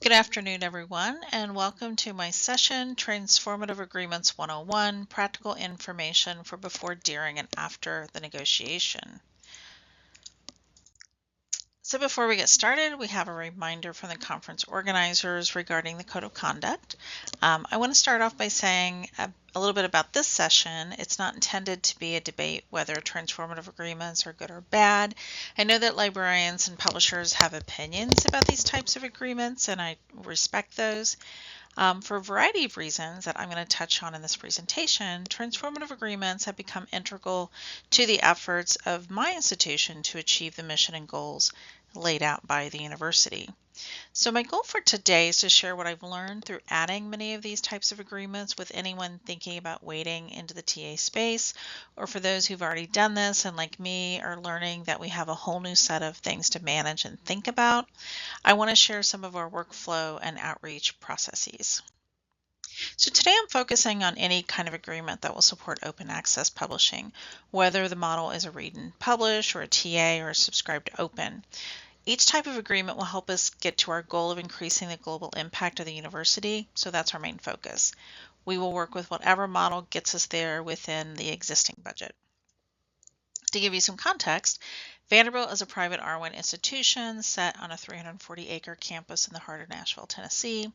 Good afternoon, everyone, and welcome to my session, Transformative Agreements 101, Practical Information for Before, During, and After the Negotiation. So before we get started, we have a reminder from the conference organizers regarding the Code of Conduct. I want to start off by saying a little bit about this session. It's not intended to be a debate whether transformative agreements are good or bad. I know that librarians and publishers have opinions about these types of agreements, and I respect those. For a variety of reasons that I'm going to touch on in this presentation, transformative agreements have become integral to the efforts of my institution to achieve the mission and goals laid out by the university. So my goal for today is to share what I've learned through adding many of these types of agreements with anyone thinking about wading into the TA space, or for those who've already done this and like me are learning that we have a whole new set of things to manage and think about. I want to share some of our workflow and outreach processes. So today I'm focusing on any kind of agreement that will support open access publishing, whether the model is a read and publish or a TA or a subscribe to open. Each type of agreement will help us get to our goal of increasing the global impact of the university, so that's our main focus. We will work with whatever model gets us there within the existing budget. To give you some context, Vanderbilt is a private R1 institution set on a 340-acre campus in the heart of Nashville, Tennessee.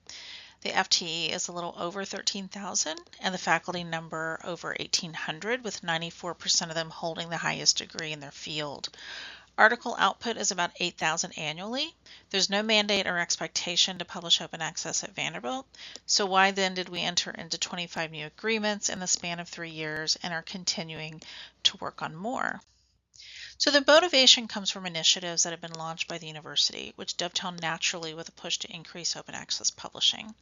The FTE is a little over 13,000 and the faculty number over 1,800, with 94% of them holding the highest degree in their field. Article output is about 8,000 annually. There's no mandate or expectation to publish open access at Vanderbilt, so why then did we enter into 25 new agreements in the span of 3 years and are continuing to work on more? So the motivation comes from initiatives that have been launched by the university, which dovetail naturally with a push to increase open access publishing.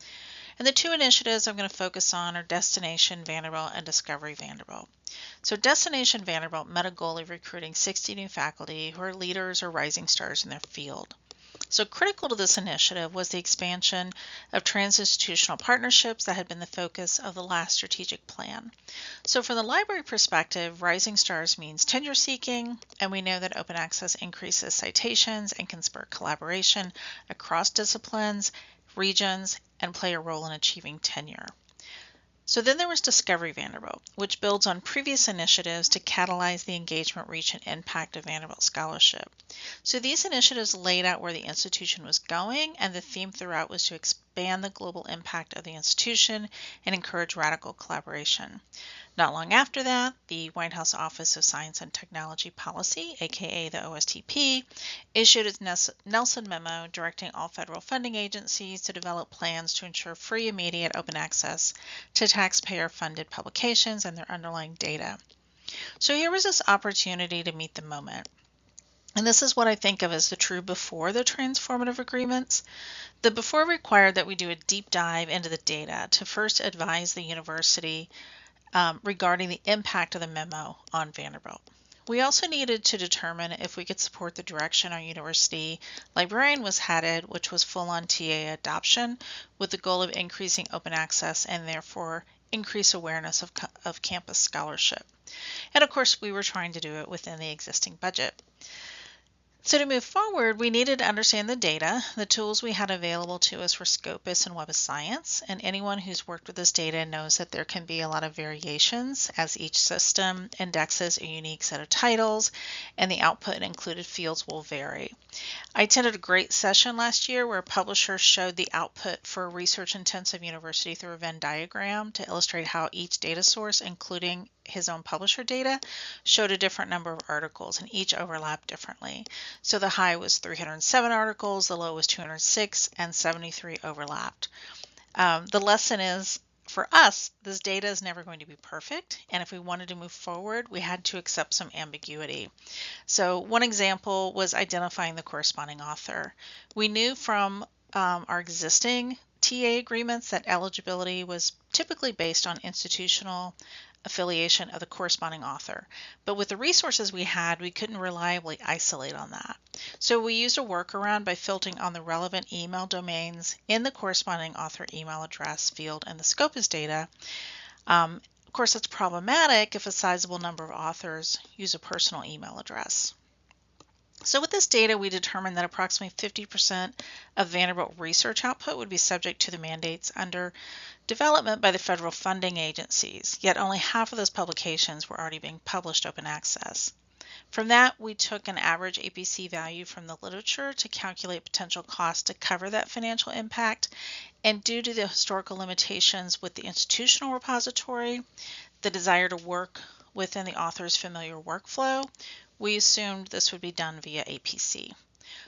And the two initiatives I'm going to focus on are Destination Vanderbilt and Discovery Vanderbilt. So Destination Vanderbilt met a goal of recruiting 60 new faculty who are leaders or rising stars in their field. So critical to this initiative was the expansion of trans-institutional partnerships that had been the focus of the last strategic plan. So from the library perspective, rising stars means tenure seeking, and we know that open access increases citations and can spur collaboration across disciplines, regions, and play a role in achieving tenure. So then there was Discovery Vanderbilt, which builds on previous initiatives to catalyze the engagement, reach, and impact of Vanderbilt scholarship. So these initiatives laid out where the institution was going, and the theme throughout was to expand the global impact of the institution and encourage radical collaboration. Not long after that, the White House Office of Science and Technology Policy, aka the OSTP, issued its Nelson memo directing all federal funding agencies to develop plans to ensure free, immediate open access to taxpayer-funded publications and their underlying data. So here was this opportunity to meet the moment. And this is what I think of as the true before the transformative agreements. The before required that we do a deep dive into the data to first advise the university regarding the impact of the memo on Vanderbilt. We also needed to determine if we could support the direction our university librarian was headed, which was full-on TA adoption, with the goal of increasing open access and therefore increase awareness of campus scholarship. And of course, we were trying to do it within the existing budget. So to move forward, we needed to understand the data. The tools we had available to us were Scopus and Web of Science, and anyone who's worked with this data knows that there can be a lot of variations as each system indexes a unique set of titles, and the output and included fields will vary. I attended a great session last year where a publisher showed the output for a research-intensive university through a Venn diagram to illustrate how each data source, including his own publisher data, showed a different number of articles, and each overlapped differently. So the high was 307 articles, the low was 206, and 73 overlapped. The lesson is, for us, this data is never going to be perfect, and if we wanted to move forward, we had to accept some ambiguity. So one example was identifying the corresponding author. We knew from our existing TA agreements that eligibility was typically based on institutional affiliation of the corresponding author. But with the resources we had, we couldn't reliably isolate on that. So we used a workaround by filtering on the relevant email domains in the corresponding author email address field and the Scopus data. Of course, it's problematic if a sizable number of authors use a personal email address. So with this data, we determined that approximately 50% of Vanderbilt research output would be subject to the mandates under development by the federal funding agencies, yet only half of those publications were already being published open access. From that, we took an average APC value from the literature to calculate potential costs to cover that financial impact, and due to the historical limitations with the institutional repository, the desire to work within the author's familiar workflow, we assumed this would be done via APC.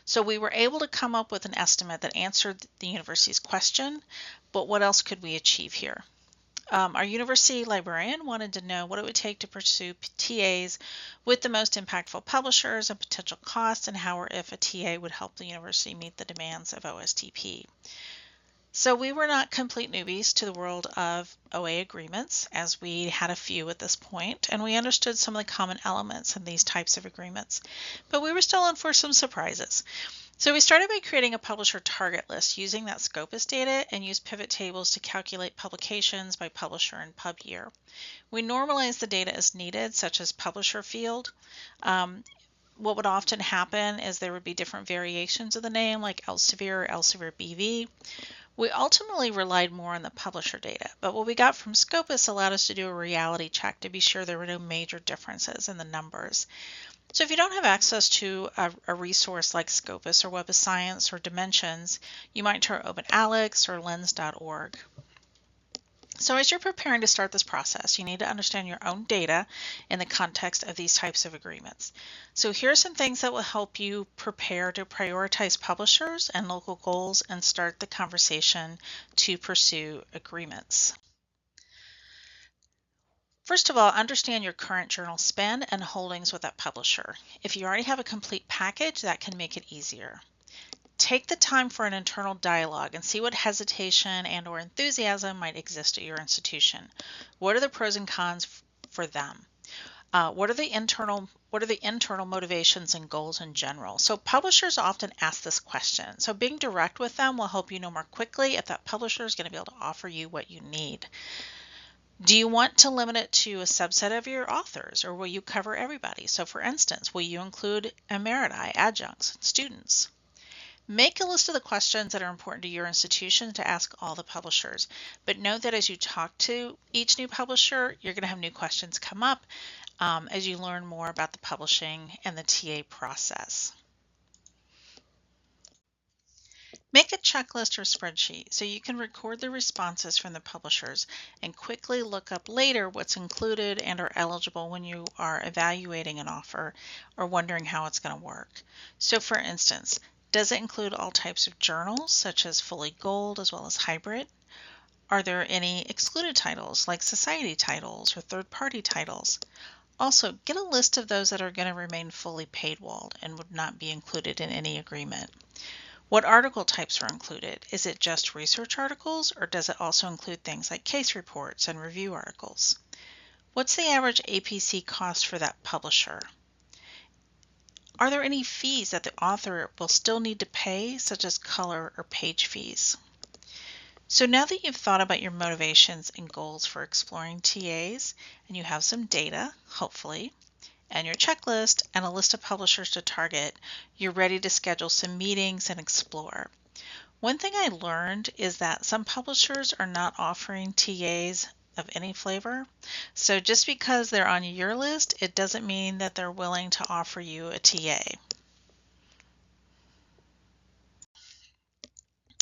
So we were able to come up with an estimate that answered the university's question, but what else could we achieve here? Our university librarian wanted to know what it would take to pursue TAs with the most impactful publishers and potential costs, and how or if a TA would help the university meet the demands of OSTP. So we were not complete newbies to the world of OA agreements, as we had a few at this point, and we understood some of the common elements in these types of agreements, but we were still in for some surprises. So we started by creating a publisher target list using that Scopus data and used pivot tables to calculate publications by publisher and pub year. We normalized the data as needed, such as publisher field. What would often happen is there would be different variations of the name, like Elsevier or Elsevier BV. We ultimately relied more on the publisher data, but what we got from Scopus allowed us to do a reality check to be sure there were no major differences in the numbers. So if you don't have access to a resource like Scopus or Web of Science or Dimensions, you might try OpenAlex or Lens.org. So as you're preparing to start this process, you need to understand your own data in the context of these types of agreements. So here are some things that will help you prepare to prioritize publishers and local goals and start the conversation to pursue agreements. First of all, understand your current journal spend and holdings with that publisher. If you already have a complete package, that can make it easier. Take the time for an internal dialogue and see what hesitation and or enthusiasm might exist at your institution. What are the pros and cons for them? What are the internal motivations and goals in general? So publishers often ask this question. So being direct with them will help you know more quickly if that publisher is going to be able to offer you what you need. Do you want to limit it to a subset of your authors, or will you cover everybody? So for instance, will you include emeriti, adjuncts, and students? Make a list of the questions that are important to your institution to ask all the publishers, but note that as you talk to each new publisher, you're going to have new questions come up as you learn more about the publishing and the TA process. Make a checklist or spreadsheet so you can record the responses from the publishers and quickly look up later what's included and are eligible when you are evaluating an offer or wondering how it's going to work. So for instance, does it include all types of journals, such as fully gold as well as hybrid? Are there any excluded titles, like society titles or third-party titles? Also, get a list of those that are going to remain fully paywalled and would not be included in any agreement. What article types are included? Is it just research articles, or does it also include things like case reports and review articles? What's the average APC cost for that publisher? Are there any fees that the author will still need to pay, such as color or page fees? So now that you've thought about your motivations and goals for exploring TAs, and you have some data, hopefully, and your checklist and a list of publishers to target, you're ready to schedule some meetings and explore. One thing I learned is that some publishers are not offering TAs of any flavor. So just because they're on your list, it doesn't mean that they're willing to offer you a TA.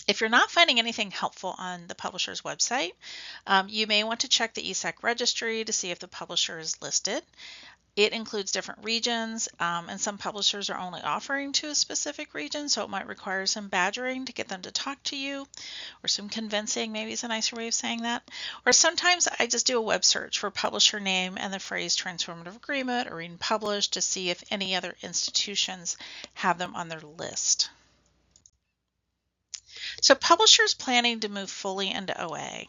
If you're not finding anything helpful on the publisher's website, you may want to check the ESAC registry to see if the publisher is listed. It includes different regions, and some publishers are only offering to a specific region, so it might require some badgering to get them to talk to you, or some convincing, maybe is a nicer way of saying that. Or sometimes I just do a web search for publisher name and the phrase Transformative Agreement or Read and Publish to see if any other institutions have them on their list. So publishers planning to move fully into OA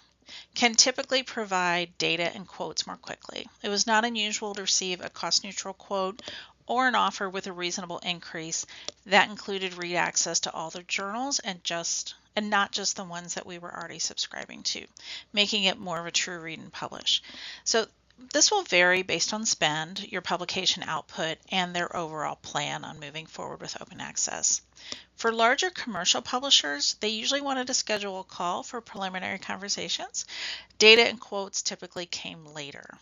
can typically provide data and quotes more quickly. It was not unusual to receive a cost-neutral quote or an offer with a reasonable increase that included read access to all their journals and not just the ones that we were already subscribing to, making it more of a true read and publish. So this will vary based on spend, your publication output, and their overall plan on moving forward with open access. For larger commercial publishers, they usually wanted to schedule a call for preliminary conversations. Data and quotes typically came later.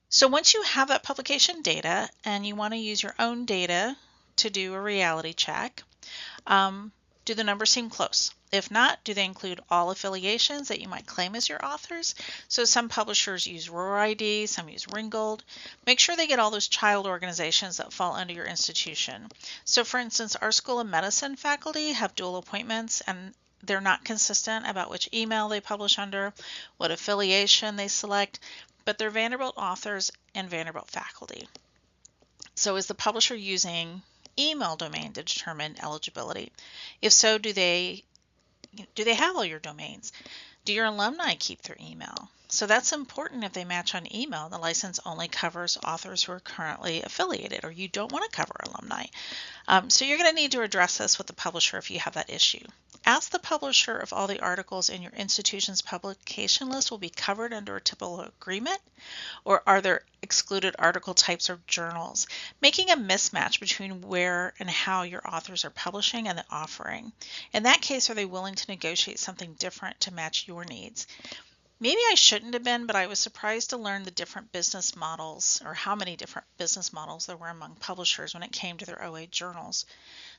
So once you have that publication data and you want to use your own data to do a reality check, do the numbers seem close? If not, do they include all affiliations that you might claim as your authors? So some publishers use Rural ID, some use Ringgold. Make sure they get all those child organizations that fall under your institution. So for instance, our School of Medicine faculty have dual appointments, and they're not consistent about which email they publish under, what affiliation they select, but they're Vanderbilt authors and Vanderbilt faculty. So is the publisher using email domain to determine eligibility? If so, do they have all your domains? Do your alumni keep their email? So that's important. If they match on email, the license only covers authors who are currently affiliated, or you don't want to cover alumni. So you're going to need to address this with the publisher if you have that issue. Ask the publisher if all the articles in your institution's publication list will be covered under a typical agreement, or are there excluded article types or journals, making a mismatch between where and how your authors are publishing and the offering. In that case, are they willing to negotiate something different to match your needs? Maybe I shouldn't have been, but I was surprised to learn the different business models, or how many different business models there were among publishers when it came to their OA journals.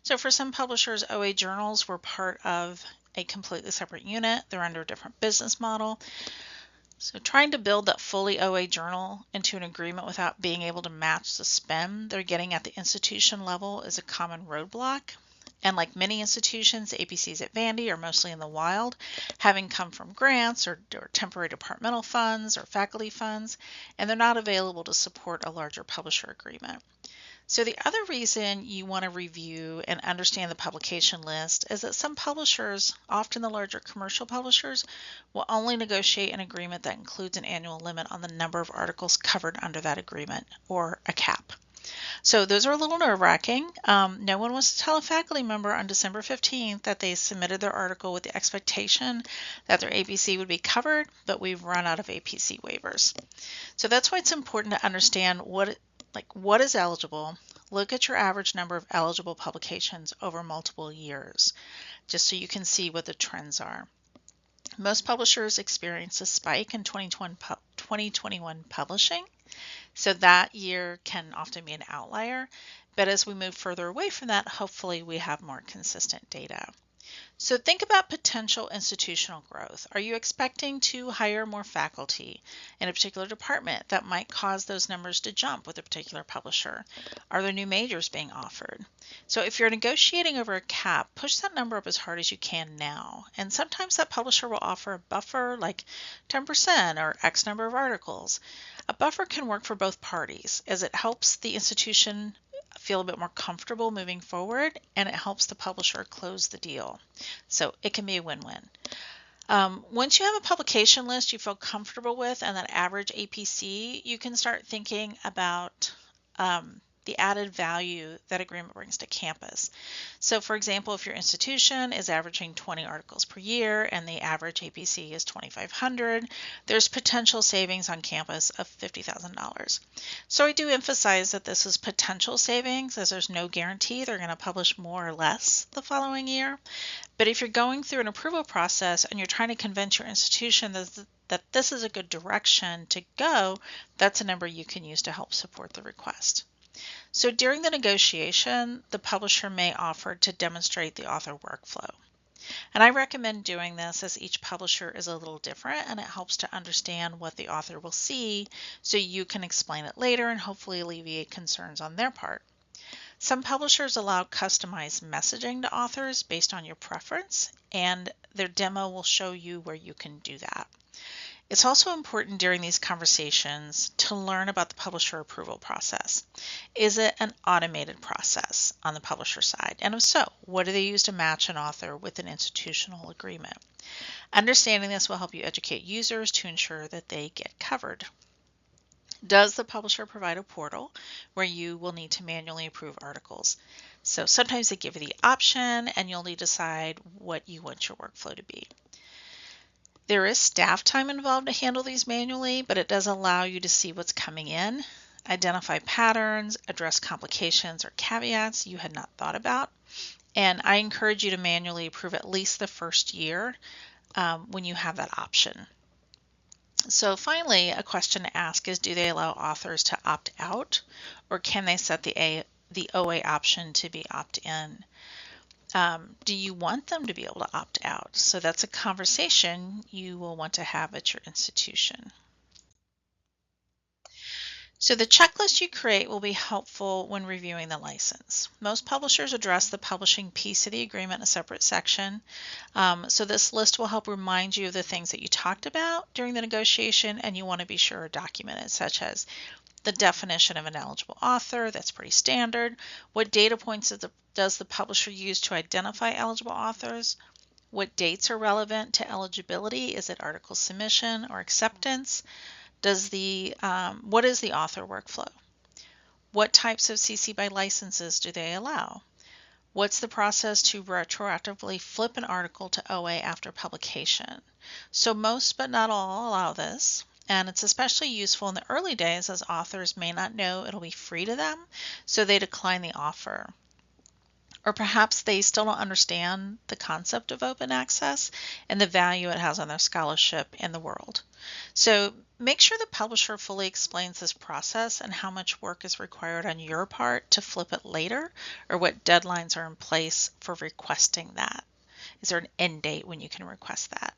So for some publishers, OA journals were part of a completely separate unit. They're under a different business model. So trying to build that fully OA journal into an agreement without being able to match the spend they're getting at the institution level is a common roadblock. And like many institutions, the APCs at Vandy are mostly in the wild, having come from grants or temporary departmental funds or faculty funds, and they're not available to support a larger publisher agreement. So the other reason you want to review and understand the publication list is that some publishers, often the larger commercial publishers, will only negotiate an agreement that includes an annual limit on the number of articles covered under that agreement, or a cap. So those are a little nerve-wracking. No one wants to tell a faculty member on December 15th that they submitted their article with the expectation that their APC would be covered, but we've run out of APC waivers. So that's why it's important to understand what is eligible. Look at your average number of eligible publications over multiple years, just so you can see what the trends are. Most publishers experience a spike in 2021 publishing, so that year can often be an outlier, but as we move further away from that, hopefully we have more consistent data. So think about potential institutional growth. Are you expecting to hire more faculty in a particular department that might cause those numbers to jump with a particular publisher? Are there new majors being offered? So if you're negotiating over a cap, push that number up as hard as you can now. And sometimes that publisher will offer a buffer like 10% or X number of articles. A buffer can work for both parties as it helps the institution feel a bit more comfortable moving forward, and it helps the publisher close the deal. So it can be a win-win. Once you have a publication list you feel comfortable with and that average APC, you can start thinking about the added value that agreement brings to campus. So for example, if your institution is averaging 20 articles per year and the average APC is 2,500, there's potential savings on campus of $50,000. So I do emphasize that this is potential savings, as there's no guarantee they're going to publish more or less the following year. But if you're going through an approval process and you're trying to convince your institution that this is a good direction to go, that's a number you can use to help support the request. So during the negotiation, the publisher may offer to demonstrate the author workflow. And I recommend doing this as each publisher is a little different and it helps to understand what the author will see so you can explain it later and hopefully alleviate concerns on their part. Some publishers allow customized messaging to authors based on your preference, and their demo will show you where you can do that. It's also important during these conversations to learn about the publisher approval process. Is it an automated process on the publisher side? And if so, what do they use to match an author with an institutional agreement? Understanding this will help you educate users to ensure that they get covered. Does the publisher provide a portal where you will need to manually approve articles? So sometimes they give you the option and you'll need to decide what you want your workflow to be. There is staff time involved to handle these manually, but it does allow you to see what's coming in, identify patterns, address complications or caveats you had not thought about. And I encourage you to manually approve at least the first year when you have that option. So finally, a question to ask is, do they allow authors to opt out, or can they set the OA option to be opt-in? Do you want them to be able to opt out? So that's a conversation you will want to have at your institution. So the checklist you create will be helpful when reviewing the license. Most publishers address the publishing piece of the agreement in a separate section. So this list will help remind you of the things that you talked about during the negotiation and you want to be sure are documented, such as the definition of an eligible author, that's pretty standard. What data points does the publisher use to identify eligible authors? What dates are relevant to eligibility? Is it article submission or acceptance? What is the author workflow? What types of CC by licenses do they allow? What's the process to retroactively flip an article to OA after publication? So most but not all allow this, and it's especially useful in the early days as authors may not know it'll be free to them, so they decline the offer. Or perhaps they still don't understand the concept of open access and the value it has on their scholarship in the world. So make sure the publisher fully explains this process and how much work is required on your part to flip it later, or what deadlines are in place for requesting that. Is there an end date when you can request that?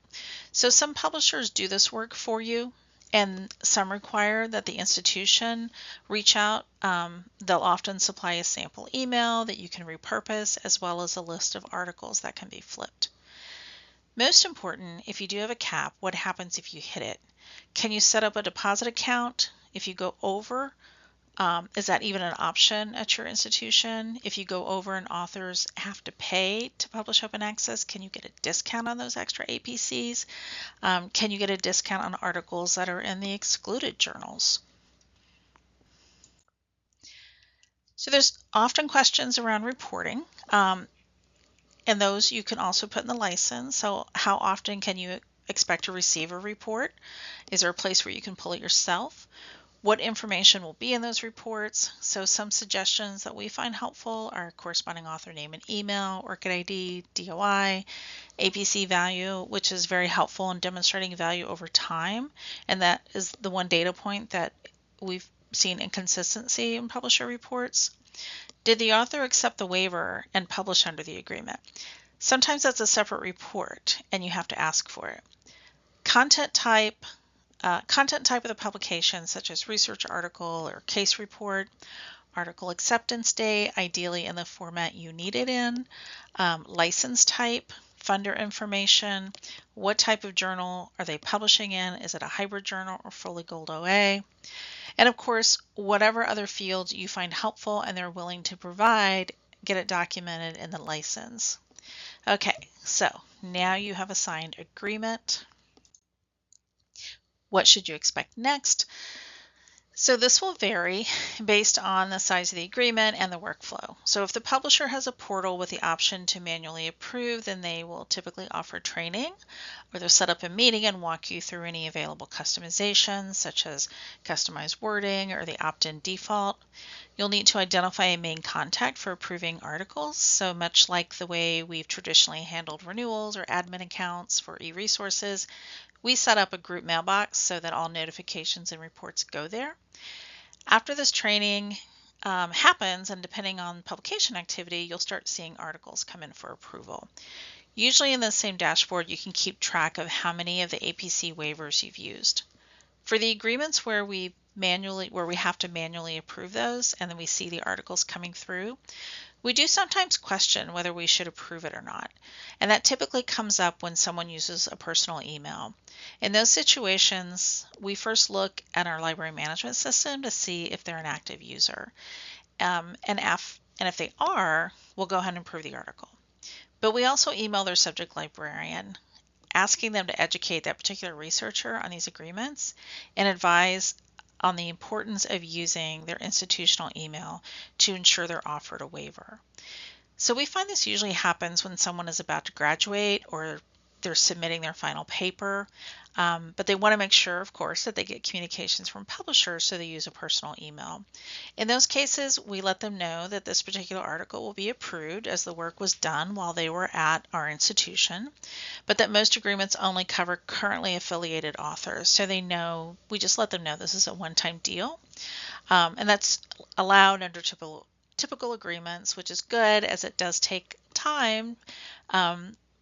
So some publishers do this work for you, and some require that the institution reach out. They'll often supply a sample email that you can repurpose, as well as a list of articles that can be flipped. Most important, if you do have a cap, what happens if you hit it? Can you set up a deposit account? If you go over, is that even an option at your institution? If you go over and authors have to pay to publish open access, can you get a discount on those extra APCs? Can you get a discount on articles that are in the excluded journals? So there's often questions around reporting, and those you can also put in the license. So how often can you expect to receive a report? Is there a place where you can pull it yourself? What information will be in those reports? So some suggestions that we find helpful are corresponding author name and email, ORCID ID, DOI, APC value, which is very helpful in demonstrating value over time. And that is the one data point that we've seen inconsistency in publisher reports. Did the author accept the waiver and publish under the agreement? Sometimes that's a separate report and you have to ask for it. Content type of the publication, such as research article or case report, article acceptance date, ideally in the format you need it in, license type, funder information, what type of journal are they publishing in, is it a hybrid journal or fully gold OA, and of course, whatever other fields you find helpful and they're willing to provide, get it documented in the license. Okay, so now you have a signed agreement. What should you expect next? So this will vary based on the size of the agreement and the workflow. So if the publisher has a portal with the option to manually approve, then they will typically offer training, or they'll set up a meeting and walk you through any available customizations, such as customized wording or the opt-in default. You'll need to identify a main contact for approving articles. So much like the way we've traditionally handled renewals or admin accounts for e-resources, we set up a group mailbox so that all notifications and reports go there. After this training happens, and depending on publication activity, you'll start seeing articles come in for approval. Usually in the same dashboard, you can keep track of how many of the APC waivers you've used. For the agreements where we have to manually approve those and then we see the articles coming through, we do sometimes question whether we should approve it or not, and that typically comes up when someone uses a personal email. In those situations, we first look at our library management system to see if they're an active user, and if they are, we'll go ahead and approve the article. But we also email their subject librarian, asking them to educate that particular researcher on these agreements and advise on the importance of using their institutional email to ensure they're offered a waiver. So we find this usually happens when someone is about to graduate or they're submitting their final paper. But they want to make sure, of course, that they get communications from publishers, so they use a personal email. In those cases, we let them know that this particular article will be approved as the work was done while they were at our institution, but that most agreements only cover currently affiliated authors. So they know, we just let them know this is a one-time deal. And that's allowed under typical agreements, which is good as it does take time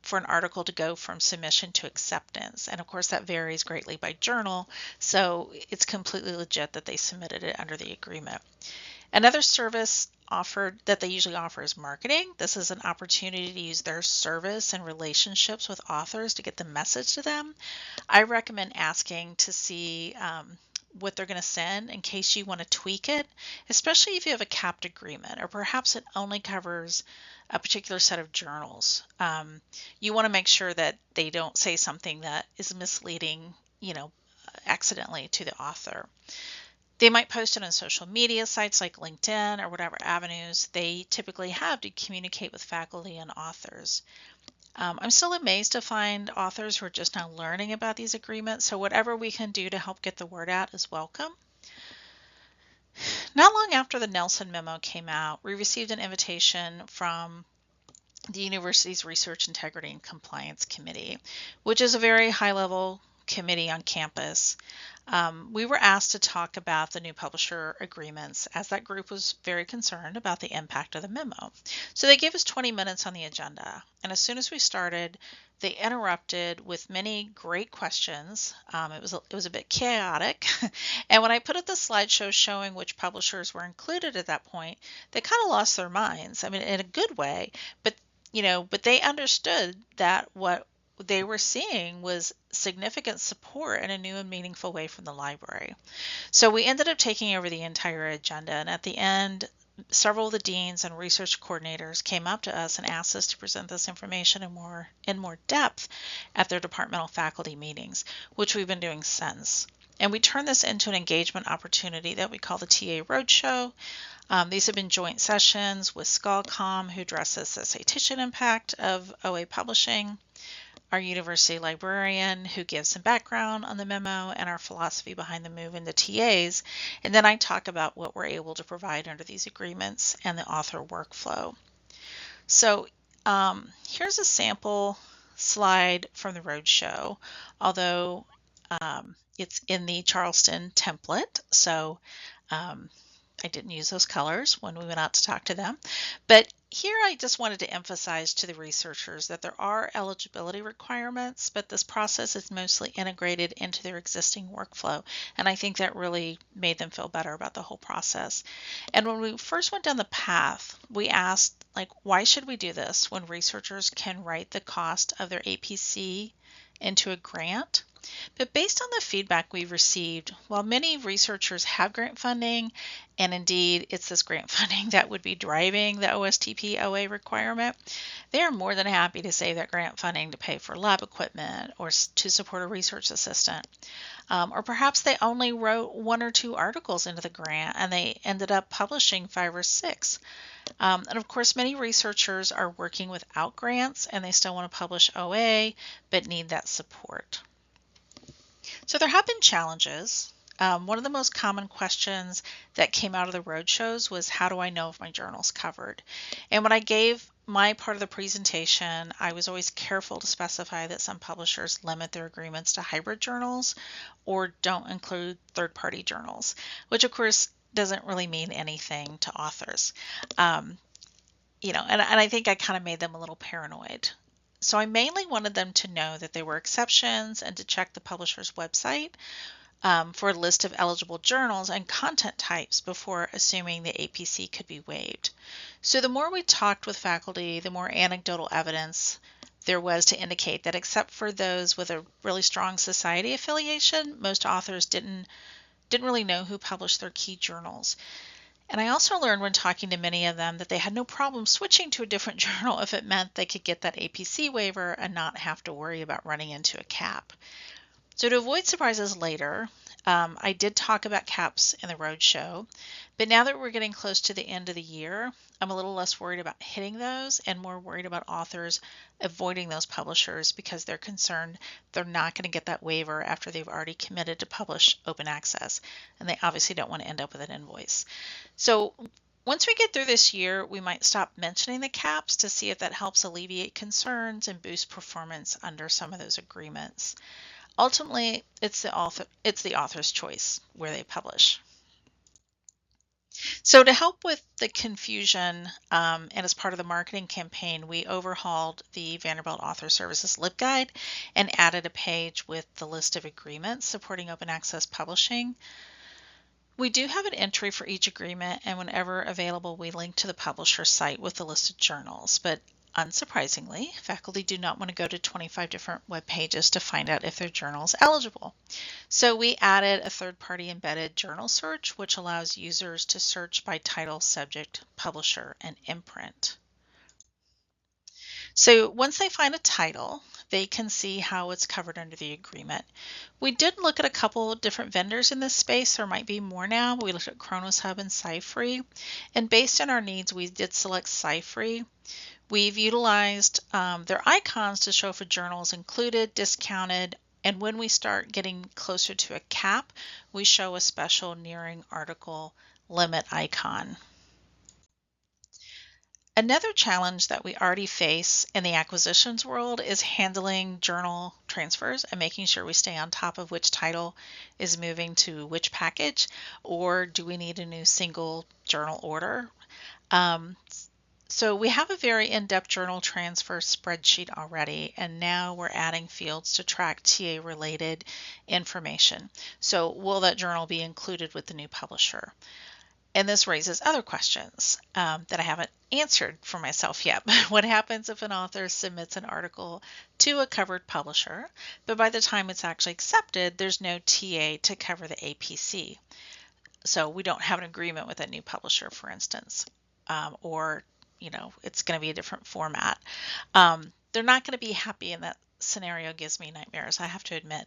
for an article to go from submission to acceptance. And of course that varies greatly by journal, so it's completely legit that they submitted it under the agreement. Another service offered that they usually offer is marketing. This is an opportunity to use their service and relationships with authors to get the message to them. I recommend asking to see what they're going to send in case you want to tweak it, especially if you have a capped agreement or perhaps it only covers a particular set of journals. You want to make sure that they don't say something that is misleading, accidentally to the author. They might post it on social media sites like LinkedIn or whatever avenues they typically have to communicate with faculty and authors. I'm still amazed to find authors who are just now learning about these agreements, so whatever we can do to help get the word out is welcome. Not long after the Nelson memo came out, we received an invitation from the university's Research Integrity and Compliance Committee, which is a very high-level committee on campus. We were asked to talk about the new publisher agreements as that group was very concerned about the impact of the memo. So they gave us 20 minutes on the agenda, and as soon as we started, they interrupted with many great questions. It was a bit chaotic, and when I put up the slideshow showing which publishers were included at that point, they kind of lost their minds. I mean, in a good way, but they understood that what they were seeing was significant support in a new and meaningful way from the library. So we ended up taking over the entire agenda, and at the end, several of the deans and research coordinators came up to us and asked us to present this information in more depth at their departmental faculty meetings, which we've been doing since. And we turned this into an engagement opportunity that we call the TA Roadshow. These have been joint sessions with ScholComm, who addresses the citation impact of OA publishing, our university librarian, who gives some background on the memo and our philosophy behind the move into TAs, and then I talk about what we're able to provide under these agreements and the author workflow. So here's a sample slide from the Roadshow, although it's in the Charleston template, so I didn't use those colors when we went out to talk to them. But here I just wanted to emphasize to the researchers that there are eligibility requirements, but this process is mostly integrated into their existing workflow. And I think that really made them feel better about the whole process. And when we first went down the path, we asked, why should we do this when researchers can write the cost of their APC into a grant? But based on the feedback we've received, while many researchers have grant funding, and indeed it's this grant funding that would be driving the OSTP OA requirement, they are more than happy to save that grant funding to pay for lab equipment or to support a research assistant. Or perhaps they only wrote 1 or 2 articles into the grant and they ended up publishing 5 or 6. And of course, many researchers are working without grants and they still want to publish OA but need that support. So there have been challenges. One of the most common questions that came out of the roadshows was, how do I know if my journal's covered? And when I gave my part of the presentation, I was always careful to specify that some publishers limit their agreements to hybrid journals or don't include third-party journals, which of course doesn't really mean anything to authors. And I think I kind of made them a little paranoid. So I mainly wanted them to know that there were exceptions and to check the publisher's website for a list of eligible journals and content types before assuming the APC could be waived. So the more we talked with faculty, the more anecdotal evidence there was to indicate that except for those with a really strong society affiliation, most authors didn't really know who published their key journals. And I also learned when talking to many of them that they had no problem switching to a different journal if it meant they could get that APC waiver and not have to worry about running into a cap. So to avoid surprises later, I did talk about caps in the roadshow, but now that we're getting close to the end of the year, I'm a little less worried about hitting those and more worried about authors avoiding those publishers because they're concerned they're not going to get that waiver after they've already committed to publish open access. And they obviously don't want to end up with an invoice. So once we get through this year, we might stop mentioning the caps to see if that helps alleviate concerns and boost performance under some of those agreements. Ultimately, it's the author's choice where they publish. So to help with the confusion, and as part of the marketing campaign, we overhauled the Vanderbilt Author Services LibGuide and added a page with the list of agreements supporting open access publishing. We do have an entry for each agreement, and whenever available, we link to the publisher site with the listed journals. But unsurprisingly, faculty do not want to go to 25 different web pages to find out if their journal is eligible. So we added a third-party embedded journal search, which allows users to search by title, subject, publisher, and imprint. So once they find a title, they can see how it's covered under the agreement. We did look at a couple of different vendors in this space. There might be more now. We looked at Kronos Hub and SciFree, and based on our needs, we did select SciFree. We've utilized their icons to show if a journal is included, discounted, and when we start getting closer to a cap, we show a special nearing article limit icon. Another challenge that we already face in the acquisitions world is handling journal transfers and making sure we stay on top of which title is moving to which package, or do we need a new single journal order? So we have a very in-depth journal transfer spreadsheet already, and now we're adding fields to track TA-related information. So will that journal be included with the new publisher? And this raises other questions that I haven't answered for myself yet. What happens if an author submits an article to a covered publisher, but by the time it's actually accepted, there's no TA to cover the APC? So we don't have an agreement with a new publisher, for instance, or it's going to be a different format. They're not going to be happy, and that scenario gives me nightmares, I have to admit.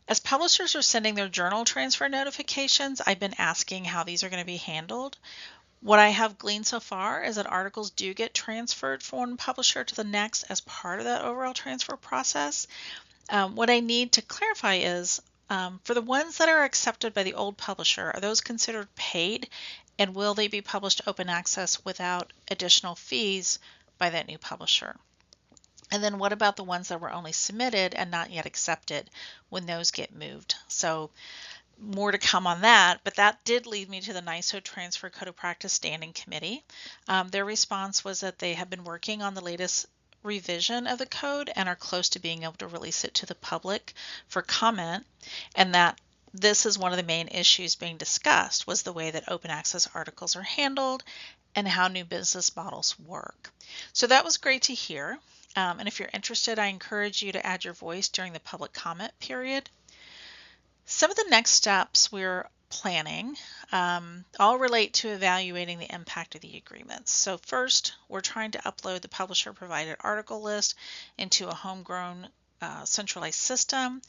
As publishers are sending their journal transfer notifications, I've been asking how these are going to be handled. What I have gleaned so far is that articles do get transferred from one publisher to the next as part of that overall transfer process. What I need to clarify is, for the ones that are accepted by the old publisher, are those considered paid, and will they be published open access without additional fees by that new publisher? And then what about the ones that were only submitted and not yet accepted when those get moved? So more to come on that, but that did lead me to the NISO Transfer Code of Practice Standing Committee. Their response was that they have been working on the latest revision of the code and are close to being able to release it to the public for comment, and that this is one of the main issues being discussed, was the way that open access articles are handled and how new business models work. So that was great to hear. And if you're interested, I encourage you to add your voice during the public comment period. Some of the next steps we're planning all relate to evaluating the impact of the agreements. So first, we're trying to upload the publisher provided article list into a homegrown centralized system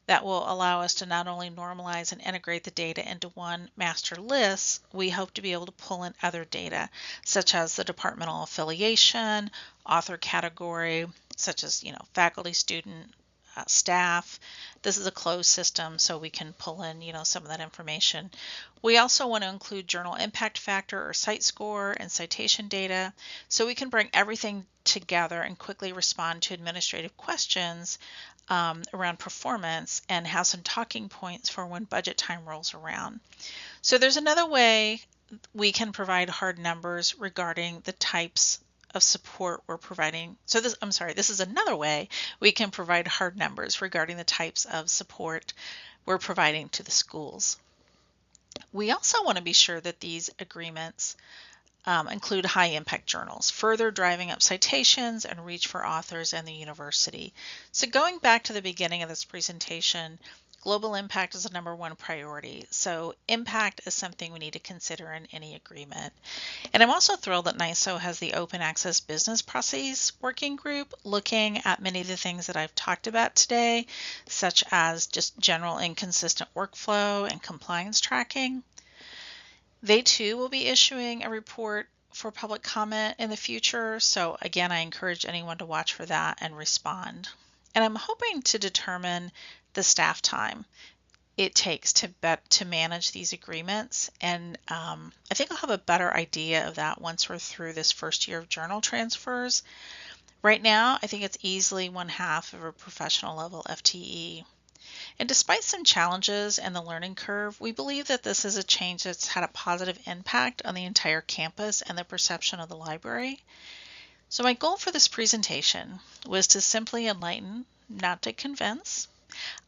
that will allow us to not only normalize and integrate the data into one master list, we hope to be able to pull in other data, such as the departmental affiliation, author category, such as faculty, student, staff. This is a closed system, so we can pull in some of that information. We also want to include journal impact factor or site score and citation data, so we can bring everything together and quickly respond to administrative questions around performance and have some talking points for when budget time rolls around. So there's another way we can provide hard numbers regarding the types of support we're providing. So this is another way we can provide hard numbers regarding the types of support we're providing to the schools. We also want to be sure that these agreements include high impact journals, further driving up citations and reach for authors and the university. So going back to the beginning of this presentation, global impact is the #1 priority. So impact is something we need to consider in any agreement. And I'm also thrilled that NISO has the Open Access Business Processes Working Group looking at many of the things that I've talked about today, such as just general and consistent workflow and compliance tracking. They too will be issuing a report for public comment in the future. So again, I encourage anyone to watch for that and respond. And I'm hoping to determine the staff time it takes to manage these agreements. And I think I'll have a better idea of that once we're through this first year of journal transfers. Right now, I think it's easily 1/2 of a professional level FTE. And despite some challenges and the learning curve, we believe that this is a change that's had a positive impact on the entire campus and the perception of the library. So my goal for this presentation was to simply enlighten, not to convince.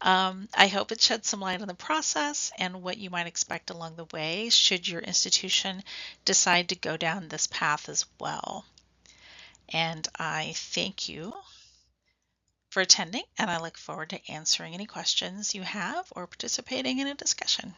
I hope it sheds some light on the process and what you might expect along the way should your institution decide to go down this path as well. And I thank you for attending, and I look forward to answering any questions you have or participating in a discussion.